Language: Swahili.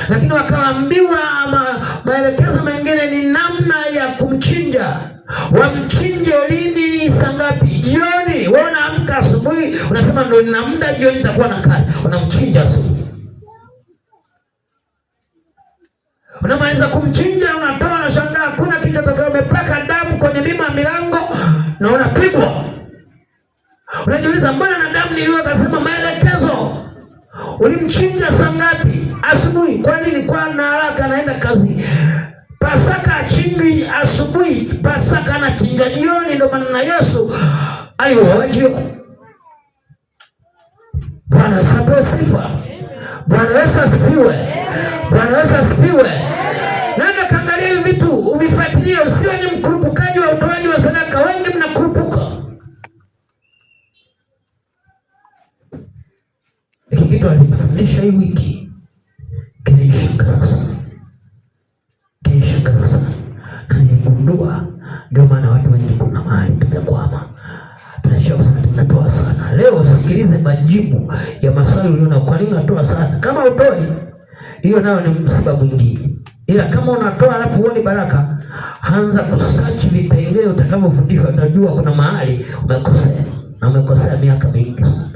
lakini wakaambiwa maelekezo mengine ni namna ya kumchinja. Wamchinje lini, saa ngapi? Jioni. Wewe unaamka asubuhi unasema ndio nina muda, jioni nitakuwa na kazi, unamchinja asubuhi. Unamaliza kumchinja, unatoa, unashangaa hakuna kilichotokea, umepaka damu kwenye bima ya milango na unapigwa. Unajiuliza mbona na damu niliweka? Akasema maelekezo. Ulimchinja saa ngapi? Asubuhi. Kwa nini? Kwa na haraka naenda kazi. Pasaka achinji asubuhi, Pasaka anachinja jioni. Ndio maana Yesu aliuawa jioni. Bwana asifiwe sifa. Bwana Yesu asifiwe. Bwana Yesu asifiwe. Nenda kaangalia hivi vitu, uvifuatilie, usiwe ni mkurupukaji wa utoaji wa sadaka. Wengi mnakurupuka. Hiki kitu alimfundisha hii wiki kinishangaza sana. Niligundua ndio maana watu wengi kuna mahali tumekwama. Tunashauri sana, tunatoa sana. Leo sikilize majibu ya maswali uliona. Kwa nini unatoa sana? Kama utoi, hiyo nayo ni msiba mwingine. Ila kama unatoa alafu uone baraka, anza kusearch vipengele utakavyofundishwa, utajua kuna mahali umekosea, na umekosea miaka mingi sana.